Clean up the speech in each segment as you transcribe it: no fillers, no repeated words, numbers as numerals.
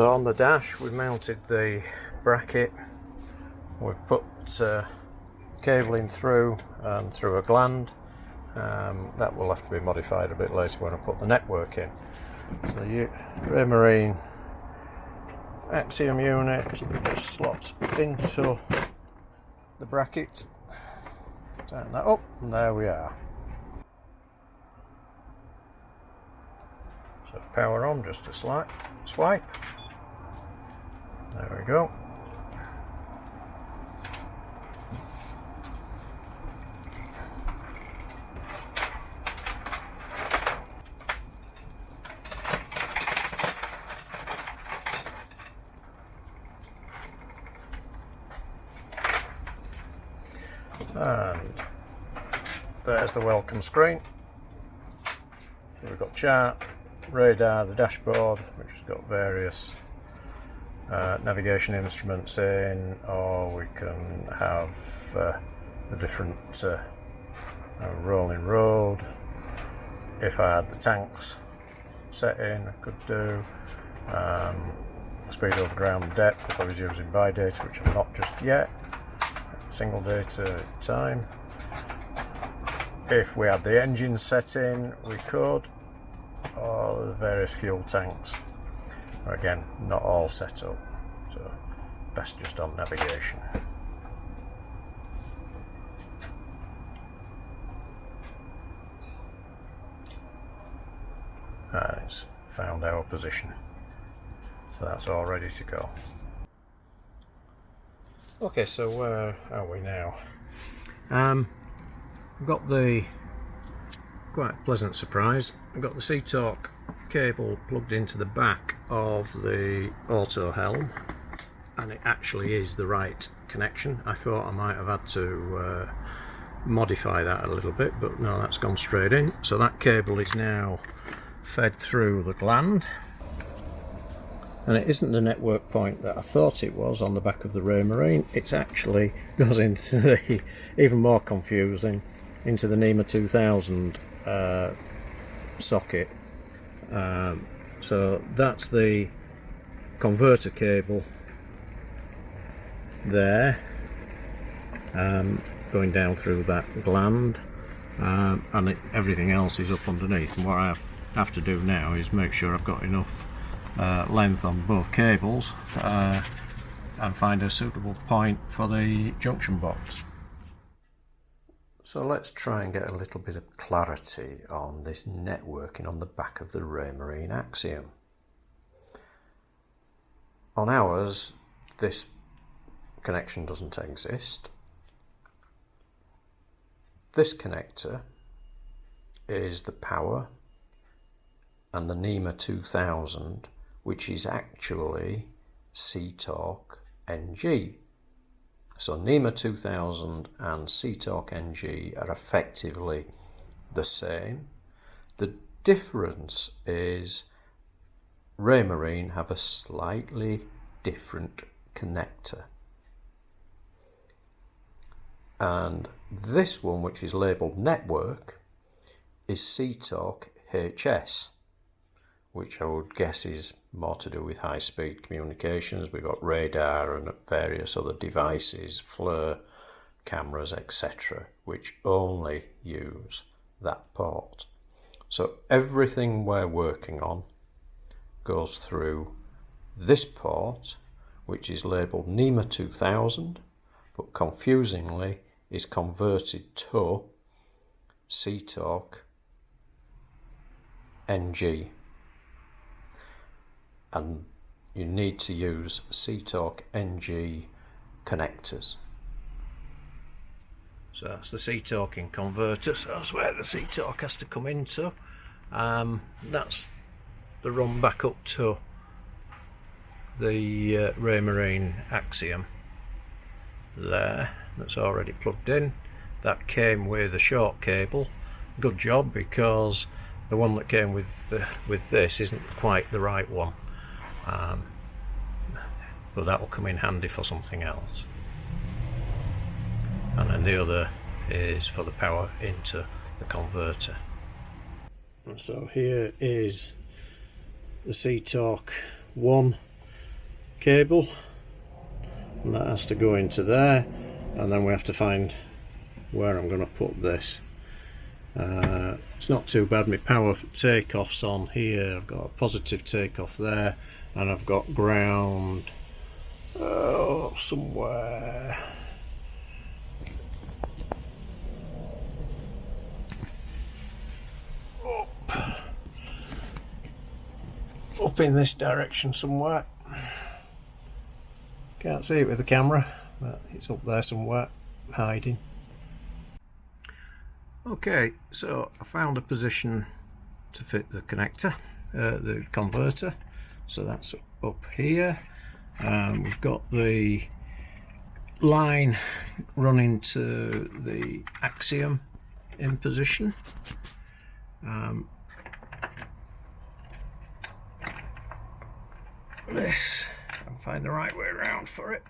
So on the dash we've mounted the bracket, we've put cabling through and through a gland. That will have to be modified a bit later when I put the network in. So the Raymarine Axiom unit just slots into the bracket, tighten that up, and there we are. So power on, just a slight swipe. There we go. And there's the welcome screen. So we've got chart, radar, the dashboard, which has got various navigation instruments in, or we can have a different rolling road. If I had the tanks set in, I could do speed over ground depth if I was using by data, which I'm not just yet. Single data at a time. If we had the engine set in, we could, or the various fuel tanks. Again, not all set up, so best just on navigation. And it's found our position, so that's all ready to go. Okay, so where are we now? I've got the quite pleasant surprise. I've got the C-Torque cable plugged into the back of the auto helm, and it actually is the right connection. I thought I might have had to modify that a little bit, but no, that's gone straight in. So that cable is now fed through the gland. And it isn't the network point that I thought it was on the back of the Raymarine. It actually goes into the, even more confusing, into the NEMA 2000 socket. So that's the converter cable there, going down through that gland, and everything else is up underneath. And what I have to do now is make sure I've got enough length on both cables and find a suitable point for the junction box. So let's try and get a little bit of clarity on this networking on the back of the Raymarine Axiom. On ours, this connection doesn't exist. This connector is the power and the NEMA 2000, which is actually C-Torque NG. So NEMA 2000 and C-Torque NG are effectively the same. The difference is Raymarine have a slightly different connector. And this one, which is labelled network, is C-Torque HS, which I would guess is more to do with high-speed communications. We've got radar and various other devices, FLIR cameras, etc., which only use that port. So everything we're working on goes through this port, which is labelled NEMA 2000, but confusingly is converted to C-Torque NG. And you need to use C-Torque NG connectors. So that's the C-Torquing converter, so that's where the C-Torque has to come into. That's the run back up to the Raymarine Axiom there, that's already plugged in. That came with a short cable. Good job, because the one that came with this isn't quite the right one. But that will come in handy for something else. And then the other is for the power into the converter. And so here is the C-Torque 1 cable, and that has to go into there, and then we have to find where I'm going to put this. It's not too bad. My power takeoff's on here. I've got a positive takeoff there, and I've got ground somewhere up in this direction somewhere. Can't see it with the camera, but it's up there somewhere, hiding. Okay, so I found a position to fit the connector, the converter. So that's up here. We've got the line running to the Axiom in position. This, I can find the right way around for it.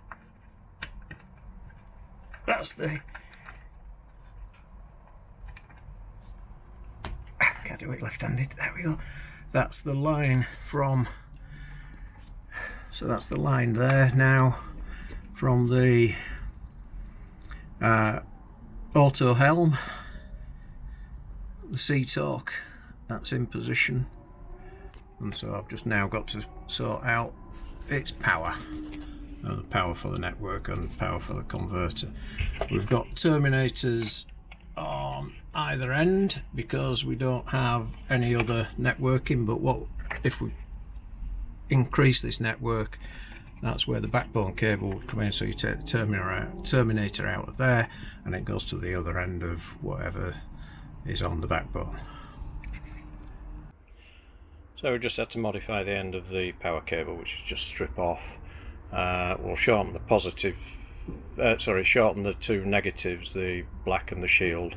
That's the, can't do it left-handed, there we go. That's the line from, so that's the line there now from the auto helm, the C-torque, that's in position. And so I've just now got to sort out its power, the power for the network and power for the converter. We've got terminators on either end because we don't have any other networking, but what if we increase this network, that's where the backbone cable would come in. So you take the terminator out of there and it goes to the other end of whatever is on the backbone. So we just had to modify the end of the power cable, which is just strip off. We'll shorten the positive, shorten the two negatives, the black and the shield,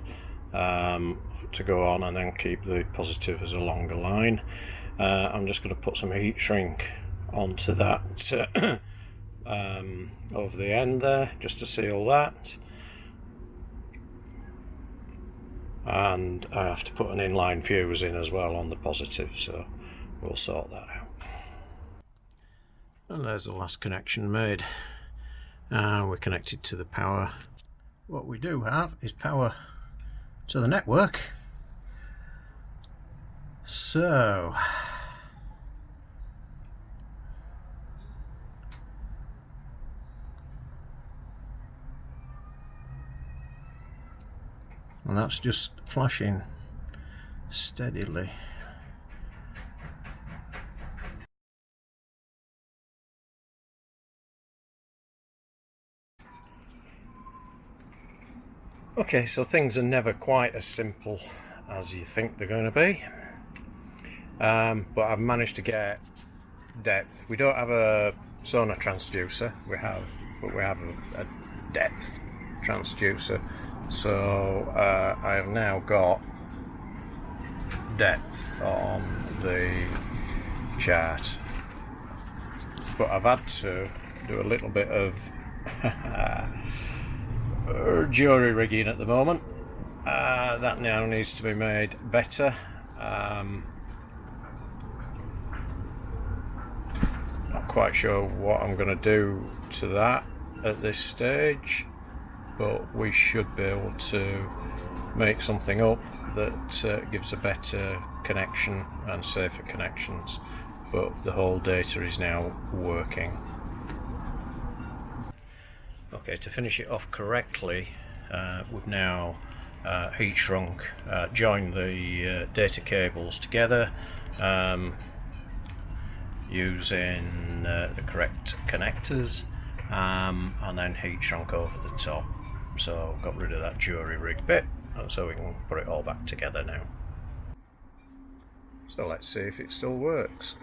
to go on, and then keep the positive as a longer line. I'm just going to put some heat shrink onto that over the end there, just to seal that. And I have to put an inline fuse in as well on the positive, so we'll sort that out. And there's the last connection made. We're connected to the power. What we do have is power to the network. So and that's just flashing steadily. Okay, so things are never quite as simple as you think they're going to be, but I've managed to get depth. We don't have a sonar transducer, we have a depth transducer. So I have now got depth on the chart, but I've had to do a little bit of jury rigging at the moment. That now needs to be made better. Not quite sure what I'm going to do to that at this stage, but we should be able to make something up that gives a better connection and safer connections. But the whole data is now working. Okay, to finish it off correctly, we've now heat shrunk, joined the data cables together using the correct connectors, and then heat shrunk over the top. So got rid of that jury rig bit, so we can put it all back together now. So let's see if it still works.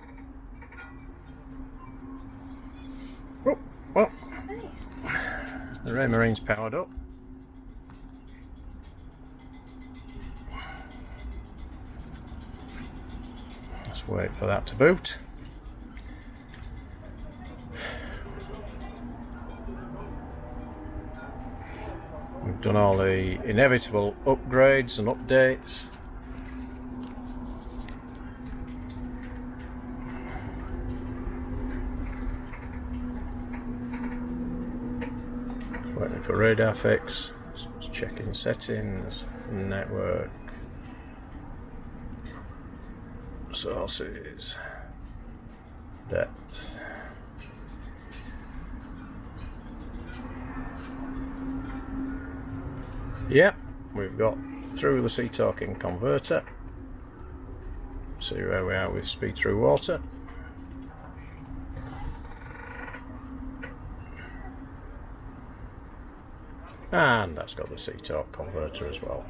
Oh, well, the Raymarine's powered up. Let's wait for that to boot. We've done all the inevitable upgrades and updates. Waiting for radar fix. Just checking settings, network, sources, depth. Yep, we've got through the sea talking converter. See where we are with speed through water. And that's got the sea talk converter as well.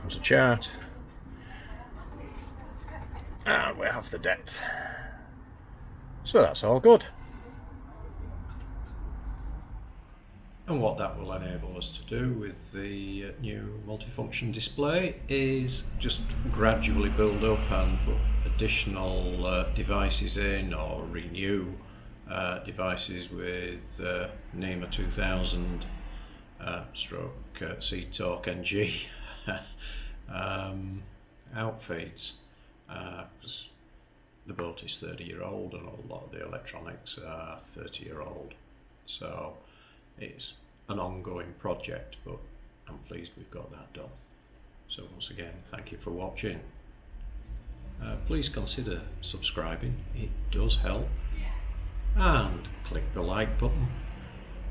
There's a chart. And we have the depth. So that's all good. And what that will enable us to do with the new multifunction display is just gradually build up and put additional devices in, or renew devices with NEMA 2000 stroke C-Talk NG outfeeds, because the boat is 30-year-old and a lot of the electronics are 30-year-old. So it's an ongoing project, but I'm pleased we've got that done. So once again, thank you for watching. Please consider subscribing, it does help. And click the like button.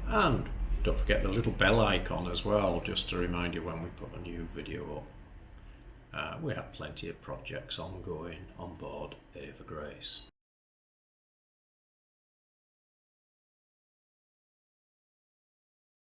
And don't forget the little bell icon as well, just to remind you when we put a new video up. We have plenty of projects ongoing on board Ava Grace.